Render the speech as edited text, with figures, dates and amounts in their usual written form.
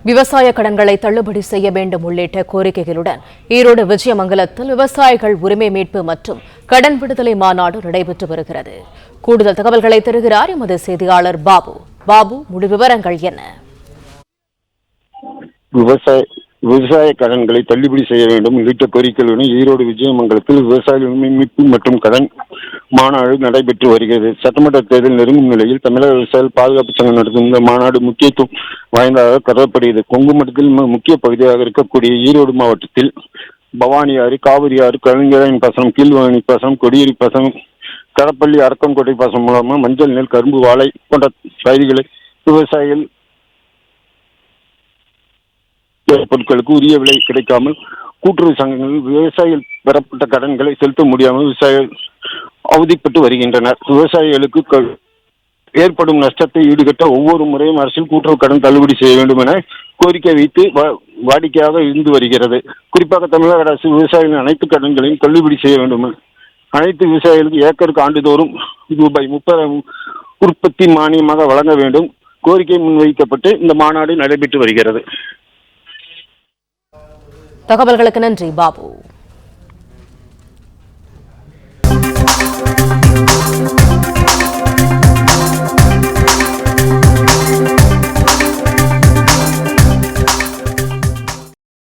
விவசாய கடன்களை தள்ளுபடி செய்ய வேண்டும் உள்ளிட்ட கோரிக்கைகளுடன் ஈரோடு விஜயமங்கலத்தில் விவசாயிகள் உரிமை மீட்பு மற்றும் கடன் விடுதலை மாநாடு நடைபெற்று வருகிறது. கூடுதல் தகவல்களை தருகிறார் எமது செய்தியாளர் பாபு. முழு விவரங்கள் என்ன? விவசாய கடன்களை தள்ளுபடி செய்ய வேண்டும் உள்ளிட்ட கோரிக்கைகளுடன் ஈரோடு விஜயமங்கலத்தில் விவசாய உரிமை மீட்பு மற்றும் கடன் மாநாடு நடைபெற்று வருகிறது. சட்டமன்ற தேர்தல் நெருங்கும் நிலையில் தமிழக விவசாயிகள் பாதுகாப்பு சங்கம் நடத்தும் இந்த மாநாடு முக்கியத்துவம் வாய்ந்ததாக கருதப்படுகிறது. கொங்கு மண்டலத்தில் முக்கிய பகுதியாக இருக்கக்கூடிய ஈரோடு மாவட்டத்தில் பவானி ஆறு, காவிரி ஆறு, கலைஞரின் பாசனம், கீழ்வாணி பாசனம், கொடியேரி பாசனம், கடப்பள்ளி அரக்கன்கோட்டை பாசனம் மூலமாக மஞ்சள், நெல், கரும்பு, வாழை போன்ற பயிர்களை விவசாயிகள் பொருட்களுக்கு உரிய விலை கிடைக்காமல் கூட்டுறவு சங்கங்களில் விவசாயிகள் பெறப்பட்ட கடன்களை செலுத்த முடியாமல் விவசாயிகள் அவதிப்பட்டு வருகின்றனர். விவசாயிகளுக்கு ஏற்படும் நஷ்டத்தை ஈடுகட்ட ஒவ்வொரு முறையும் அரசில் கூட்டுறவு கடன் தள்ளுபடி செய்ய வேண்டும் என கோரிக்கை வைத்து வாடிக்கையாக இருந்து வருகிறது. குறிப்பாக தமிழக அரசு விவசாயிகளின் அனைத்து கடன்களையும் தள்ளுபடி செய்ய வேண்டும். அனைத்து விவசாயிகளுக்கு ஏக்கருக்கு ஆண்டுதோறும் ரூபாய் 30 உற்பத்தி மானியமாக வழங்க வேண்டும் கோரிக்கை முன்வைக்கப்பட்டு இந்த மாநாடு நடைபெற்று வருகிறது. தகவல்களுக்கு நன்றி பாபு.